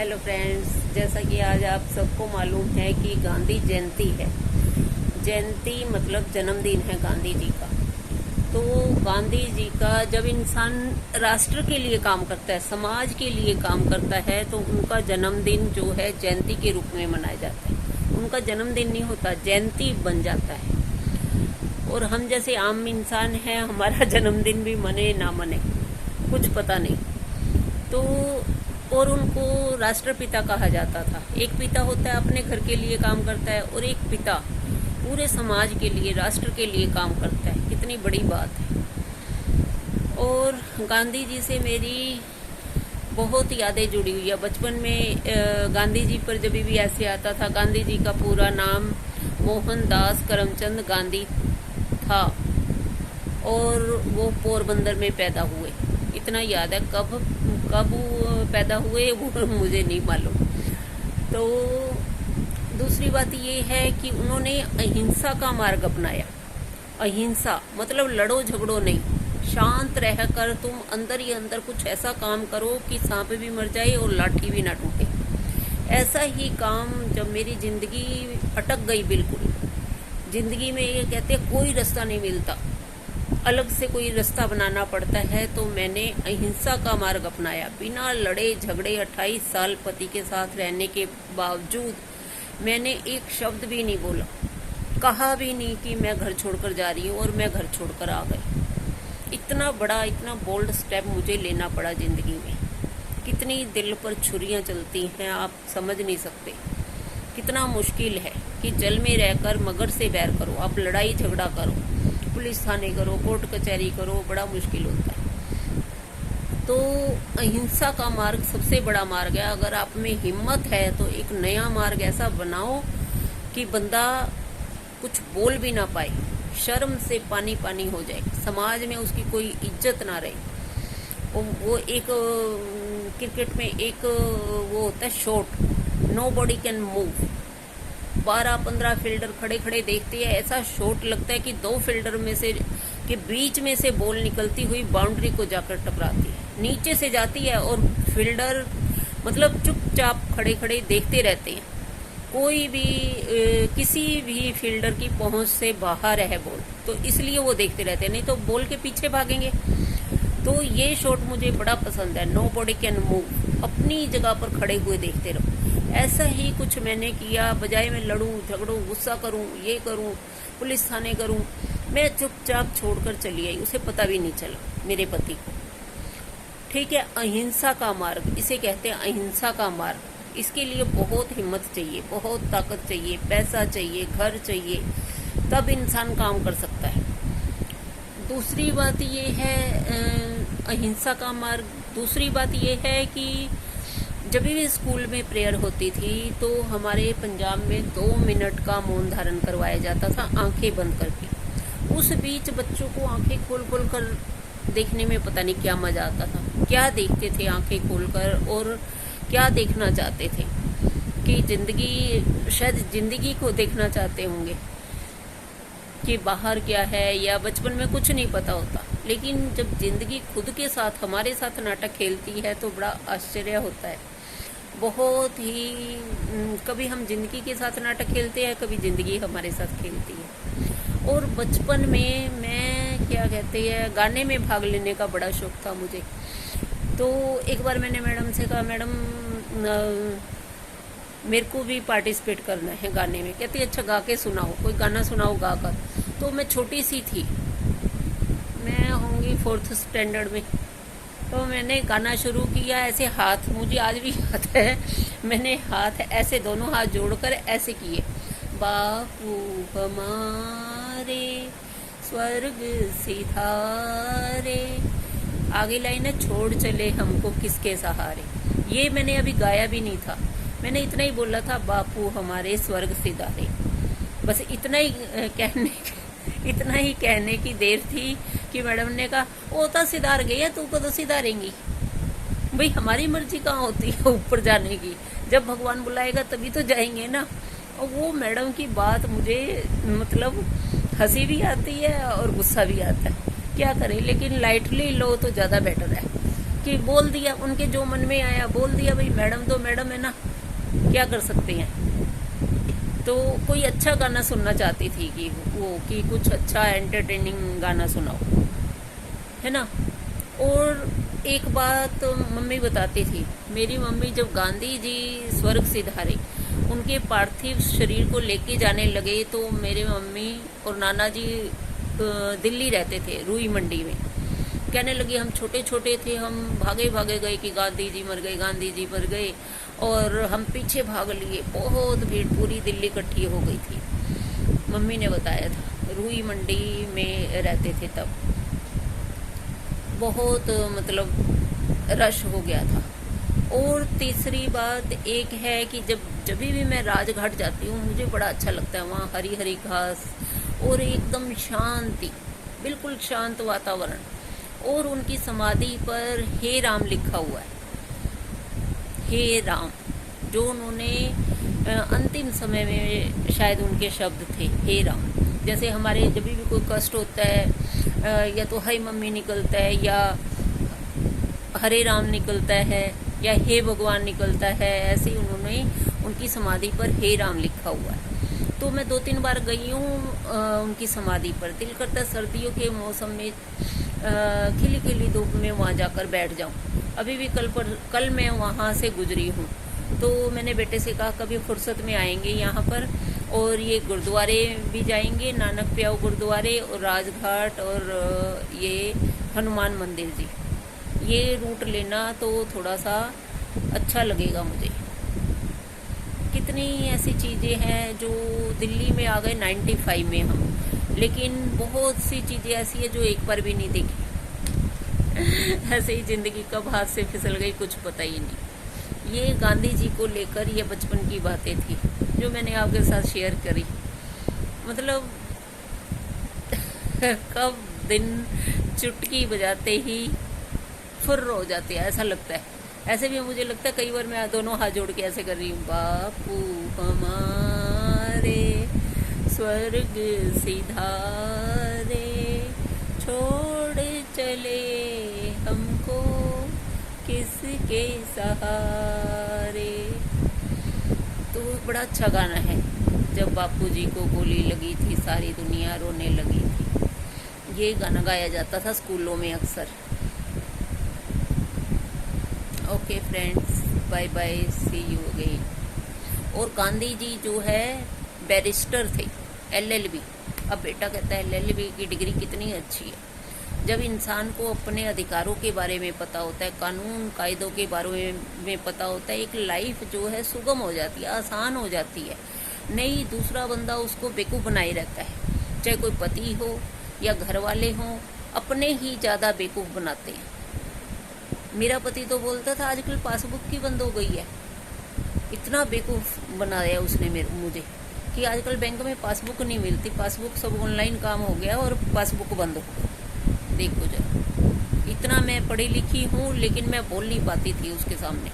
Hello friends, जैसा कि आज आप सबको मालूम है कि गांधी जयंती है। जयंती मतलब जन्मदिन है गांधी जी का। तो गांधी जी का जब इंसान राष्ट्र के लिए काम करता है, समाज के लिए काम करता है, तो उनका जन्मदिन जो है जयंती के रूप में मनाया जाता है। उनका जन्मदिन नहीं होता, जयंती बन जाता है। और हम जैसे आम इंसान हैं, हमारा जन्मदिन भी मने ना मने कुछ पता नहीं। तो और उनको राष्ट्रपिता कहा जाता था। एक पिता होता है अपने घर के लिए काम करता है, और एक पिता पूरे समाज के लिए, राष्ट्र के लिए काम करता है। कितनी बड़ी बात है। और गांधी जी से मेरी बहुत यादें जुड़ी हुई है। बचपन में गांधी जी पर जब भी ऐसे आता था, गांधी जी का पूरा नाम मोहनदास करमचंद गांधी था, और वो पोरबंदर में पैदा हुए। इतना याद है, कब पैदा हुए वो मुझे नहीं मालूम। तो दूसरी बात ये है कि उन्होंने अहिंसा का मार्ग अपनाया। अहिंसा मतलब लड़ो झगड़ो नहीं, शांत रहकर तुम अंदर ही अंदर कुछ ऐसा काम करो कि सांप भी मर जाए और लाठी भी ना टूटे। ऐसा ही काम जब मेरी जिंदगी अटक गई, बिल्कुल जिंदगी में ये कहते कोई रास्ता नहीं मिलता, अलग से कोई रास्ता बनाना पड़ता है, तो मैंने अहिंसा का मार्ग अपनाया। बिना लड़े झगड़े 28 साल पति के साथ रहने के बावजूद मैंने एक शब्द भी नहीं बोला, कहा भी नहीं कि मैं घर छोड़कर जा रही हूँ, और मैं घर छोड़कर आ गई। इतना बड़ा, इतना बोल्ड स्टेप मुझे लेना पड़ा जिंदगी में। कितनी दिल पर छुरियां चलती हैं, आप समझ नहीं सकते। कितना मुश्किल है कि जल में रहकर मगर से बैर करो, आप लड़ाई झगड़ा करो, पुलिस थाने करो, कोर्ट कचहरी करो, बड़ा मुश्किल होता है। तो अहिंसा का मार्ग सबसे बड़ा मार्ग है। अगर आप में हिम्मत है तो एक नया मार्ग ऐसा बनाओ कि बंदा कुछ बोल भी ना पाए, शर्म से पानी पानी हो जाए, समाज में उसकी कोई इज्जत ना रहे। वो एक क्रिकेट में एक वो होता है shot, nobody can move. 12-15 fielder खड़े खड़े देखते हैं, ऐसा शॉट लगता है कि 2 फील्डर में से के बीच में से बॉल निकलती हुई बाउंड्री को जाकर टकराती है, नीचे से जाती है, और फील्डर मतलब चुपचाप खड़े खड़े देखते रहते हैं। कोई भी किसी भी फील्डर की पहुंच से बाहर है बॉल, तो इसलिए वो देखते रहते हैं, नहीं तो बॉल के पीछे भागेंगे। तो ये शॉट मुझे बड़ा पसंद है, नो बॉडी कैन मूव। अपनी जगह पर खड़े हुए देखते रहो। ऐसा ही कुछ मैंने किया। बजाय मैं लड़ूं झगड़ूं, गुस्सा करूं, ये करूं, पुलिस थाने करूं, मैं चुपचाप छोड़कर चली आई। उसे पता भी नहीं चला मेरे पति को। ठीक है, अहिंसा का मार्ग इसे कहते हैं, अहिंसा का मार्ग। इसके लिए बहुत हिम्मत चाहिए, बहुत ताकत चाहिए, पैसा चाहिए, घर चाहिए, तब इंसान काम कर सकता है। दूसरी बात ये है अहिंसा का मार्ग। दूसरी बात ये है कि जब भी स्कूल में प्रेयर होती थी तो हमारे पंजाब में 2 मिनट का मौन धारण करवाया जाता था, आंखें बंद करके। उस बीच बच्चों को आंखें खोल खोल कर देखने में पता नहीं क्या मजा आता था। क्या देखते थे आंखें खोलकर, और क्या देखना चाहते थे कि जिंदगी, शायद जिंदगी को देखना चाहते होंगे कि बाहर क्या है, या बचपन में कुछ नहीं पता होता। लेकिन जब जिंदगी खुद के साथ, हमारे साथ नाटक खेलती है तो बड़ा आश्चर्य होता है। बहुत ही कभी हम जिंदगी के साथ नाटक खेलते हैं, कभी जिंदगी हमारे साथ खेलती है। और बचपन में मैं क्या कहते हैं, गाने में भाग लेने का बड़ा शौक था मुझे। तो एक बार मैंने मैडम से कहा, मैडम मेरे को भी पार्टिसिपेट करना है गाने में। कहती अच्छा गा के सुनाओ, कोई गाना सुनाओ गा कर। तो मैं छोटी सी थी, मैं होंगी 4th स्टैंडर्ड में। तो मैंने गाना शुरू किया। ऐसे हाथ, मुझे आज भी याद है, मैंने हाथ ऐसे दोनों हाथ जोड़कर ऐसे किए, बापू हमारे स्वर्ग सिधारे, आगे लाइन है, छोड़ चले हमको किसके सहारे। ये मैंने अभी गाया भी नहीं था, मैंने इतना ही बोला था, बापू हमारे स्वर्ग सिधारे। बस इतना ही कहने की देर थी कि मैडम ने कहा वो तो सिधार गई है, तू को तो सिधारेंगी। भाई हमारी मर्जी कहाँ होती है ऊपर जाने की, जब भगवान बुलाएगा तभी तो जाएंगे ना। और वो मैडम की बात मुझे मतलब हंसी भी आती है और गुस्सा भी आता है, क्या करें। लेकिन लाइटली लो तो ज़्यादा बेटर है। कि बोल दिया, उनके जो मन में आया बोल दिया। भाई मैडम तो मैडम है ना, क्या कर सकते हैं। तो कोई अच्छा गाना सुनना चाहती थी कि कुछ अच्छा एंटरटेनिंग गाना सुनाओ, है ना। और एक बात मम्मी बताती थी, मेरी मम्मी जब गांधी जी स्वर्ग सिधारे, उनके पार्थिव शरीर को लेके जाने लगे, तो मेरे मम्मी और नाना जी दिल्ली रहते थे, रूई मंडी में। कहने लगी हम छोटे छोटे थे, हम भागे भागे गए कि गांधी जी मर गए, गांधी जी मर गए, और हम पीछे भाग लिए। बहुत भीड़, पूरी दिल्ली इकट्ठी हो गई थी। मम्मी ने बताया था, रूई मंडी में रहते थे तब, बहुत मतलब रश हो गया था। और तीसरी बात एक है कि जब भी मैं राजघाट जाती हूँ, मुझे बड़ा अच्छा लगता है। वहाँ हरी हरी घास और एकदम शांति, बिल्कुल शांत वातावरण। और उनकी समाधि पर हे राम लिखा हुआ है, हे राम, जो उन्होंने अंतिम समय में शायद उनके शब्द थे, हे राम। जैसे हमारे जब भी कोई कष्ट होता है, या तो हाय मम्मी निकलता है, या हरे राम निकलता है, या हे भगवान निकलता है, ऐसे ही उन्होंने उनकी समाधि पर हे राम लिखा हुआ है। तो मैं 2-3 बार गई हूँ उनकी समाधि पर। दिल करता है सर्दियों के मौसम में खिली खिली धूप में वहाँ जाकर बैठ जाऊँ। अभी भी कल मैं वहाँ से गुजरी हूँ, तो मैंने बेटे से कहा कभी फुर्सत में आएंगे यहाँ पर, और ये गुरुद्वारे भी जाएंगे, नानक प्याऊ गुरुद्वारे और राजघाट और ये हनुमान मंदिर जी, ये रूट लेना तो थोड़ा सा अच्छा लगेगा मुझे। कितनी ऐसी चीज़ें हैं जो दिल्ली में आ गए 95 में हम, लेकिन बहुत सी चीज़ें ऐसी है जो एक बार भी नहीं देखी। ऐसे ही ज़िंदगी कब हाथ से फिसल गई कुछ पता ही नहीं। ये गांधी जी को लेकर ये बचपन की बातें थी जो मैंने आपके साथ शेयर करी। मतलब कब दिन चुटकी बजाते ही फुर्र हो जाते हैं, ऐसा लगता है। ऐसे भी मुझे लगता है कई बार मैं दोनों हाथ जोड़ के ऐसे कर रही हूँ, बापू हमारे स्वर्ग सिधारे, छोड़ चले हमको किसके सहारे। तो बड़ा अच्छा गाना है। जब बापूजी को गोली लगी थी, सारी दुनिया रोने लगी थी, ये गाना गाया जाता था स्कूलों में अक्सर। Okay friends, bye bye, see you again. और गांधी जी जो है बैरिस्टर थे, LLB। अब बेटा कहता है LLB की डिग्री कितनी अच्छी है। जब इंसान को अपने अधिकारों के बारे में पता होता है, कानून कायदों के बारे में पता होता है, एक लाइफ जो है सुगम हो जाती है, आसान हो जाती है। नहीं दूसरा बंदा उसको बेवकूफ़ बनाए रहता है, चाहे कोई पति हो या घर वाले हों, अपने ही ज़्यादा बेवकूफ़ बनाते हैं। मेरा पति तो बोलता था आजकल पासबुक की बंद हो गई है। इतना बेवकूफ़ बनाया उसने मुझे कि आजकल बैंक में पासबुक नहीं मिलती, पासबुक सब ऑनलाइन काम हो गया और पासबुक बंद हो गई। देखो जरा, इतना मैं पढ़ी लिखी हूँ लेकिन मैं बोल नहीं पाती थी उसके सामने।